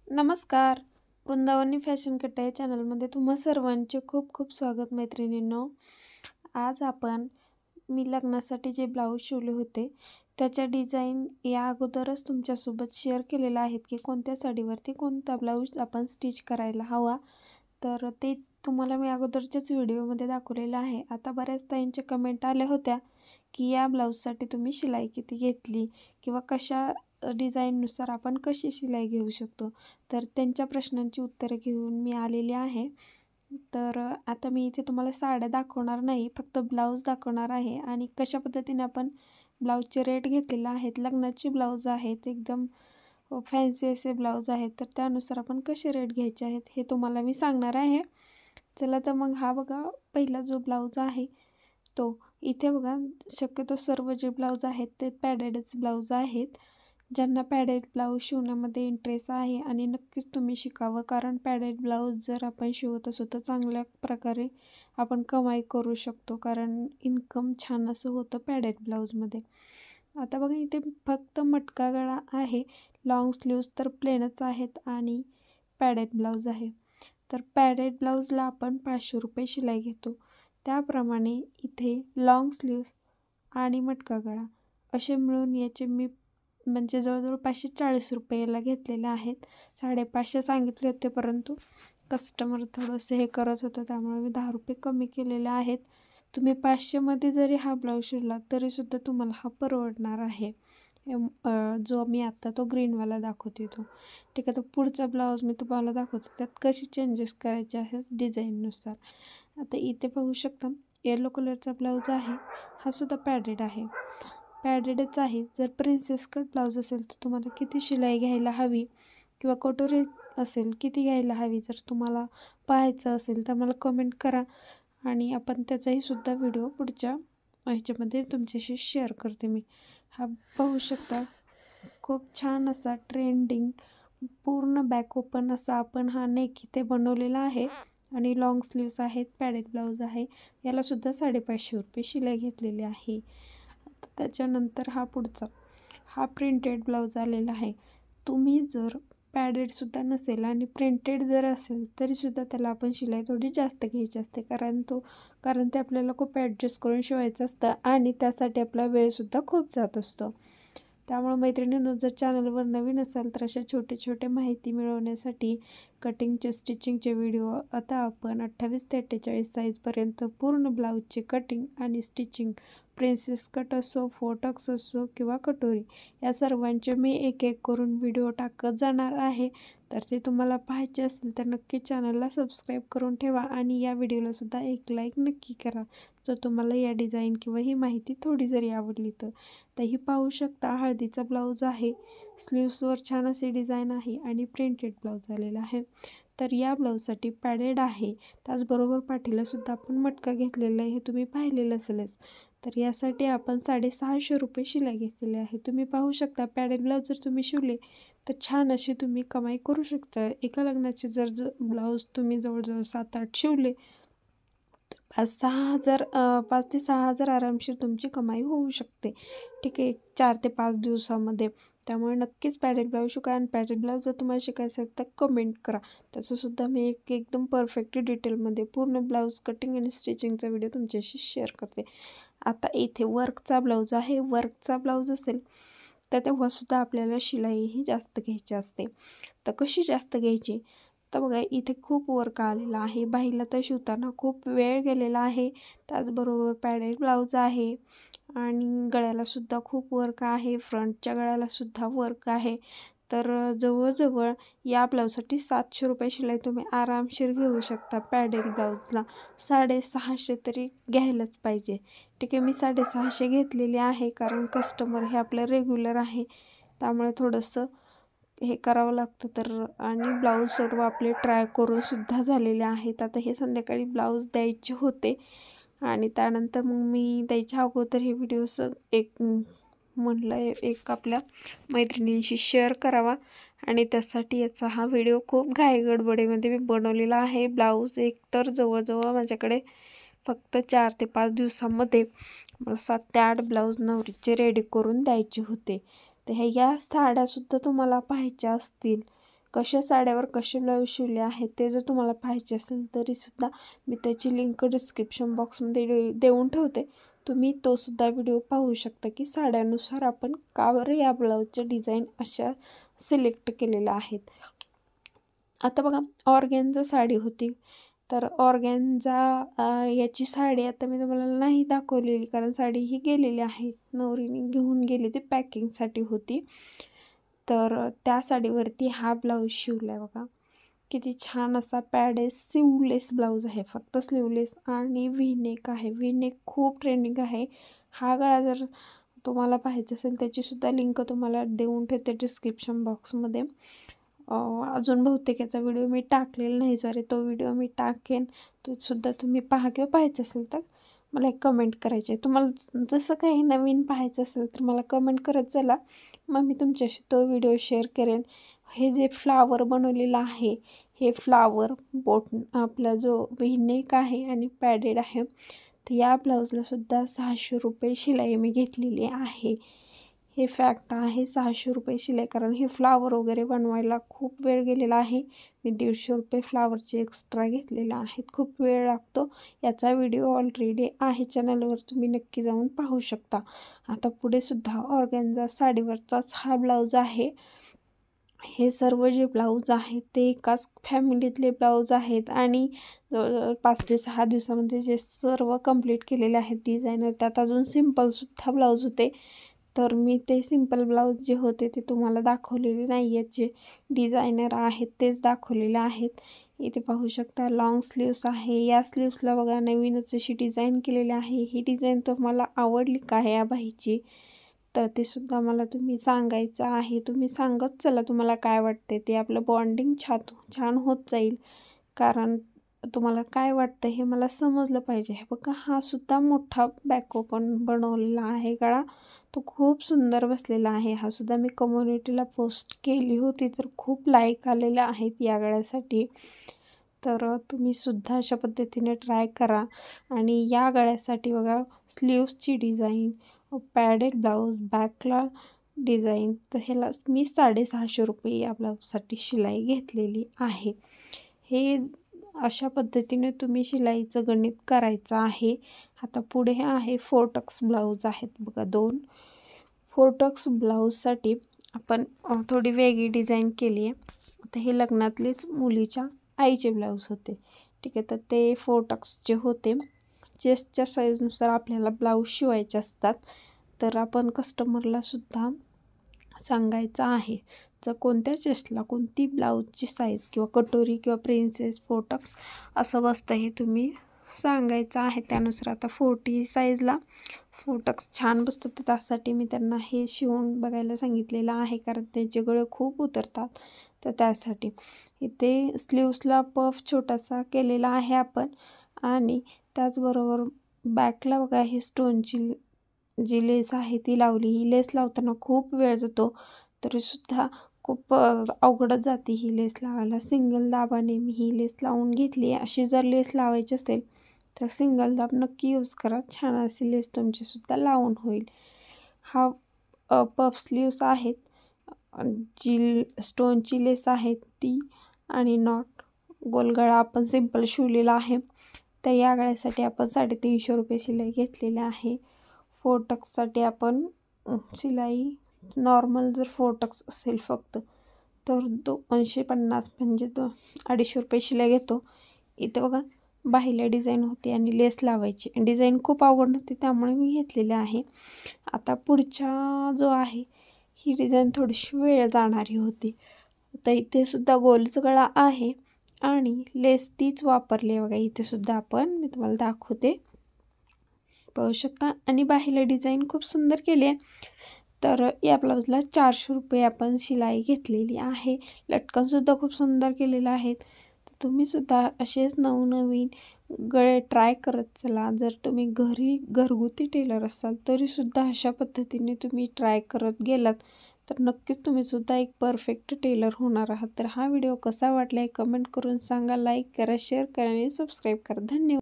नमस्कार. वृंदावनी फॅशन कट्टा या चॅनलमध्ये तुम्हा सर्वांचे खूप खूप स्वागत मैत्रिणींनो. आज मी लग्नासाठी जे ब्लाऊज शिवले होते त्याच्या डिझाईन या अगोदरच तुमच्यासोबत शेअर केलेला आहेत की कोणत्या साडीवरती कोणता ब्लाऊज आपण स्टिच करायला हवा. तर ते तुम्हाला मी अगोदरच्याच व्हिडिओमध्ये दाखवलेलं आहे. आता बऱ्याच ताईंच्या कमेंट आल्या होत्या की या ब्लाऊजसाठी तुम्ही शिलाई किती घेतली किंवा कशा डिझाईननुसार आपण कशी शिलाई घेऊ शकतो. तर त्यांच्या प्रश्नांची उत्तरे घेऊन मी आलेली आहे. तर आता मी इथे तुम्हाला साड्या दाखवणार नाही, फक्त ब्लाऊज दाखवणार आहे आणि कशा पद्धतीने आपण ब्लाऊजचे रेट घेतलेले आहेत. लग्नाचे ब्लाऊज आहेत, एकदम फॅन्सी असे ब्लाऊज आहेत, तर त्यानुसार आपण कसे रेट घ्यायचे आहेत हे तुम्हाला मी सांगणार आहे. चला तर मग हा बघा पहिला जो ब्लाऊज आहे तो इथे बघा. शक्यतो सर्व जे ब्लाऊज आहेत ते पॅडेडच ब्लाऊज आहेत. ज्यांना पॅडेड ब्लाऊज शिवण्यामध्ये इंटरेस्ट आहे आणि नक्कीच तुम्ही शिकावं, कारण पॅडेड ब्लाऊज जर आपण शिवत असू तर चांगल्या प्रकारे आपण कमाई करू शकतो, कारण इन्कम छान असं होतं पॅडेड ब्लाऊजमध्ये. आता बघा इथे फक्त मटका गळा आहे, लॉंग स्लीव्ज तर प्लेनच आहेत आणि पॅडेड ब्लाऊज आहे. तर पॅडेड ब्लाऊजला आपण 500 रुपये शिलाई घेतो. त्याप्रमाणे इथे लॉंग स्लीव्ज आणि मटका गळा असे मिळून याचे मी म्हणजे जवळजवळ 540 रुपयाला घेतलेले आहेत. 550 सांगितले होते, परंतु कस्टमर थोडंसं हे करत होतं त्यामुळे मी 10 रुपये कमी केलेले आहेत. तुम्ही 500मध्ये जरी हा ब्लाऊज शिवला तरीसुद्धा तुम्हाला हा परवडणार आहे. जो मी आत्ता तो ग्रीनवाला दाखवते तो ठीक आहे. तो पुढचा ब्लाऊज मी तुम्हाला दाखवते, त्यात कशी चेंजेस करायचे आहेत डिझाईननुसार. आता इथे पाहू शकता येलो कलरचा ब्लाऊज आहे, हा सुद्धा पॅडेड आहे, पॅडेडच आहे. जर प्रिन्सेस कट ब्लाऊज असेल तर तुम्हाला किती शिलाई घ्यायला हवी किंवा कटोरी असेल किती घ्यायला हवी, जर तुम्हाला पाहायचं असेल तर मला कमेंट करा आणि आपण त्याचाही सुद्धा व्हिडिओ पुढच्या ह्याच्यामध्ये तुमच्याशी शेअर करते मी. हा पाहू शकता खूप छान असा ट्रेंडिंग पूर्ण बॅक ओपन असा आपण हा नेक इथे बनवलेला आहे आणि लॉंग स्लीव्स आहेत, पॅडेड ब्लाऊज आहे. यालासुद्धा 550 रुपये शिलाई घेतलेली आहे. त्याच्यानंतर हा पुढचा हा प्रिंटेड ब्लाऊज आलेला आहे. तुम्ही जर पॅडेडसुद्धा नसेल आणि प्रिंटेड जर असेल तरीसुद्धा त्याला आपण शिलाई थोडी जास्त घ्यायची असते, कारण ते आपल्याला खूप ॲडजस्ट करून शिवायचं असतं आणि त्यासाठी आपला वेळसुद्धा खूप जात असतो. त्यामुळे मैत्रिणींनो, जर चॅनलवर नवीन असाल तर अशा छोटे माहिती मिळवण्यासाठी कटिंगचे स्टिचिंगचे व्हिडिओ आता आपण 28 ते 48 साईजपर्यंत पूर्ण ब्लाऊजचे कटिंग आणि स्टिचिंग, प्रिन्सेस कट असो, फोटक्स असो किंवा कटोरी, या सर्वांचे मी एक करून व्हिडिओ टाकत जाणार आहे. तर ते तुम्हाला पाहायचे असेल तर नक्की चॅनलला सबस्क्राईब करून ठेवा आणि या व्हिडिओलासुद्धा एक लाईक नक्की करा जर तुम्हाला या डिझाईन किंवा ही माहिती थोडी जरी आवडली तर. ही पाहू शकता हळदीचा ब्लाऊज आहे, स्लीव्सवर छान असे डिझाईन आहे आणि प्रिंटेड ब्लाऊज आलेला आहे. तर या ब्लाऊजसाठी पॅडेड आहे, त्याचबरोबर पाठीलासुद्धा आपण मटका घेतलेला आहे, हे तुम्ही पाहिलेलं असेलच. तर यासाठी आपण 650 रुपये शिलाई घेतलेली आहे. तुम्ही पाहू शकता पॅडेड ब्लाऊज जर तुम्ही शिवले तर छान अशी तुम्ही कमाई करू शकता. एका लग्नाचे जर ब्लाऊज तुम्ही जवळजवळ 7-8 शिवले तर 5 ते 6 हजार आरामशीर तुमची कमाई होऊ शकते. ठीक आहे, 4 ते 5 दिवसामध्ये. त्यामुळे नक्कीच पॅडेड ब्लाऊज शिका आणि पॅडेड ब्लाऊज जर तुम्हाला शिकायचं आहे तर कमेंट करा, त्याचंसुद्धा मी एकदम परफेक्ट डिटेलमध्ये पूर्ण ब्लाऊज कटिंग आणि स्टिचिंगचा व्हिडिओ तुमच्याशी शेअर करते. आता इथे वर्कचा ब्लाऊज आहे. वर्कचा ब्लाऊज असेल तर तेव्हासुद्धा आपल्याला शिलाईही जास्त घ्यायची असते. तर कशी जास्त घ्यायची, तर बघा इथे खूप वर्क आलेला आहे, बाहीला तर शिवताना खूप वेळ गेलेला आहे. त्याचबरोबर पॅडेड ब्लाऊज आहे आणि गळ्यालासुद्धा खूप वर्क आहे, फ्रंटच्या गळ्यालासुद्धा वर्क आहे. तर जवळजवळ या ब्लाऊजसाठी 700 रुपये शिलाई तुम्ही आरामशीर घेऊ शकता. पॅडेड ब्लाऊजला 650 तरी घ्यायलाच पाहिजे. ठीक आहे, मी 650 घेतलेली आहे, कारण कस्टमर हे आपलं रेग्युलर आहे त्यामुळे थोडंसं हे करावं लागतं. तर आणि ब्लाऊज सर्व आपले ट्राय करून सुद्धा झालेले आहेत. आता हे संध्याकाळी ब्लाऊज द्यायचे होते आणि त्यानंतर मग मी द्यायच्या अगोदर हे व्हिडिओज म्हटलं एक आपल्या मैत्रिणींशी शेअर करावा आणि त्यासाठी याचा हा व्हिडिओ खूप घाईगडबडीमध्ये मी बनवलेला आहे. ब्लाऊज एक तर जवळजवळ माझ्याकडे फक्त 4 ते 5 दिवसामध्ये मला 7 ते 8 ब्लाऊज नवरीचे रेडी करून द्यायचे होते. तर या साड्यासुद्धा तुम्हाला पाहायच्या असतील कशा साड्यावर कसे ब्लाऊज शिवले आहेत ते जर तुम्हाला पाहायचे असेल तरीसुद्धा मी त्याची लिंक डिस्क्रिप्शन बॉक्समध्ये देऊन ठेवते. तुम्ही तो सुद्धा व्हिडिओ पाहू शकता की साड्यानुसार आपण का बरं या ब्लाऊजच्या डिझाईन अशा सिलेक्ट केलेल्या आहेत. आता बघा, ऑर्गेन्झा साडी होती, तर ऑर्गेन्झा याची साडी आता मी तुम्हाला नाही दाखवलेली कारण साडी ही गेलेली आहे, नवरीने घेऊन गेली, ती पॅकिंगसाठी होती. तर त्या साडीवरती हा ब्लाऊज शिवला आहे बघा. किती छान असा पॅड स्लीवलेस ब्लाऊज आहे, फक्त स्लीवलेस आणि व्ही नेक आहे. व्ही नेक खूप ट्रेंडिंग आहे. हा गळा जर तुम्हाला पाहायचं असेल त्याचीसुद्धा लिंक तुम्हाला देऊन ठेवते डिस्क्रिप्शन बॉक्समध्ये. अजून बहुतेक याचा व्हिडिओ मी टाकलेला नाही, सॉरी, तो व्हिडिओ मी टाकेन, तो सुद्धा तुम्ही पहा किंवा पाहायचं असेल तर मला एक कमेंट करायचे. तुम्हाला जसं काही नवीन पाहायचं असेल तर मला कमेंट करत चला, मग मी तुमच्याशी तो व्हिडिओ शेअर करेन. हे जे फ्लावर बनवलेलं आहे, हे फ्लावर बोट आपला जो व्ही नेक आहे आणि पॅडेड आहे, तर या ब्लाऊजला सुद्धा 600 रुपये शिलाई मी घेतलेली आहे. हे फॅक्ट आहे, 600 रुपये शिलाई, कारण हे फ्लावर वगैरे बनवायला खूप वेळ गेलेला आहे. मी 150 रुपये फ्लावरचे एक्स्ट्रा घेतलेले आहेत. खूप वेळ लागतो. याचा व्हिडिओ ऑलरेडी आहे चॅनलवर, तुम्ही नक्की जाऊन पाहू शकता. आता पुढे सुद्धा ऑर्गेन्झा साडीवरचाच हा ब्लाऊज आहे. हे सर्व जे ब्लाऊज आहेत ते एकाच फॅमिलीतले ब्लाऊज आहेत आणि 5 ते 6 दिवसामध्ये जे सर्व कंप्लीट केलेले आहेत डिझायनर. त्यात अजून सिम्पलसुद्धा ब्लाऊज होते, तर मी ते सिंपल ब्लाऊज जे होते ते तुम्हाला दाखवलेले नाही आहेत. जे डिझायनर आहेत तेच दाखवलेले आहेत. इथे पाहू शकता लॉंग स्लीव्स आहे. या स्लीव्सला बघा नवीनच अशी डिझाईन केलेली आहे. ही डिझाईन तुम्हाला आवडली का या बाईची, तर ते सुद्धा मला तुम्ही सांगायचं आहे. तुम्ही सांगत चला तुम्हाला काय वाटते ते. आपलं बॉन्डिंग छान होत जाईल, कारण तुम्हाला काय वाटतं हे मला समजलं पाहिजे. हे बघा, हा सुद्धा मोठा बॅक ओपन बनवलेला आहे गळा, तो खूप सुंदर बसलेला आहे. हा सुद्धा मी कम्युनिटीला पोस्ट केली होती, तर खूप लाईक आलेल्या आहेत या गळ्यासाठी. तर तुम्ही सुद्धा अशा पद्धतीने ट्राय करा. आणि या गळ्यासाठी बघा स्लीव्सची डिझाईन, पॅडेड ब्लाऊज, बॅकला डिझाईन, तर ह्याला मी 650 रुपये या ब्लाऊजसाठी शिलाई घेतलेली आहे. हे अशा पद्धतीने तुम्ही शिलाईचं गणित करायचं आहे. आता पुढे आहे फोर्टक्स ब्लाऊज आहेत बघा 2. फोर्टक्स ब्लाऊजसाठी आपण थोडी वेगळी डिझाईन केली आहे. आता हे लग्नातलेच मुलीच्या आईचे ब्लाऊज होते, ठीक आहे. तर ते फोर्टक्सचे होते. चेस्टच्या साईजनुसार आपल्याला ब्लाऊज शिवायचे असतात, तर आपण कस्टमरला सुद्धा सांगायचं आहे. जर कोणत्या चेस्टला कोणती ब्लाऊजची साईज किंवा कटोरी किंवा प्रिन्सेस फोर्टक्स असं बसतं हे तुम्ही सांगायचं आहे. त्यानुसार आता 40 साईजला फोर्टक्स छान बसतो, तर त्यासाठी मी त्यांना हे शिवून बघायला सांगितलेलं आहे, कारण त्यांचे गळे खूप उतरतात. तर त्यासाठी इथे स्लीव्सला पफ छोटासा केलेला आहे आपण. आणि त्याचबरोबर बॅकला बघा ही स्टोनची जी लेस आहे ती लावली. ही लेस लावताना खूप वेळ जातो, तरीसुद्धा खूप अवघडच जाते ही लेस लावायला. सिंगल दाबाने मी ही लेस लावून घेतली आहे. अशी जर लेस लावायची असेल तर सिंगल दाब नक्की यूज करा, छान अशी लेस तुमचीसुद्धा लावून होईल. हा पफ स्लीव्स आहेत, जी स्टोनची लेस आहे ती, आणि नॉट गोलगळा आपण सिंपल शिवलेला आहे. तर या गळ्यासाठी आपण 350 रुपये शिलाई घेतलेली आहे. फोर्टक्ससाठी आपण शिलाई नॉर्मल जर फोर्टक्स असेल फक्त तर 250 म्हणजे 250 रुपये शिलाई घेतो. इथे बघा बाहीला डिझाईन होती आणि लेस लावायची, डिझाईन खूप आवड नव्हती त्यामुळे मी घेतलेली आहे. आता पुढच्या जो आहे ही डिझाईन थोडीशी वेळ जाणारी होती. आता इथे सुद्धा गोलच गळा आहे आणि लेस तीच वापरली आहे बघा. इथे सुद्धा आपण मी तुम्हाला दाखवते, पाहू शकता. आणि बाहीला डिझाईन खूप सुंदर केली आहे. तर या ब्लाऊजला 400 रुपये आपण शिलाई घेतलेली आहे. लटकनसुद्धा खूप सुंदर केलेलं आहेत. तर तुम्हीसुद्धा असेच नवनवीन गळे ट्राय करत चला. जर तुम्ही घरगुती टेलर असाल तरीसुद्धा अशा पद्धतीने तुम्ही ट्राय करत गेलात तर नक्कीच तुम्हीसुद्धा एक परफेक्ट टेलर होणार आहात. तर हा व्हिडिओ कसा वाटला हे कमेंट करून सांगा. लाईक करा, शेअर करा आणि सबस्क्राईब करा. धन्यवाद.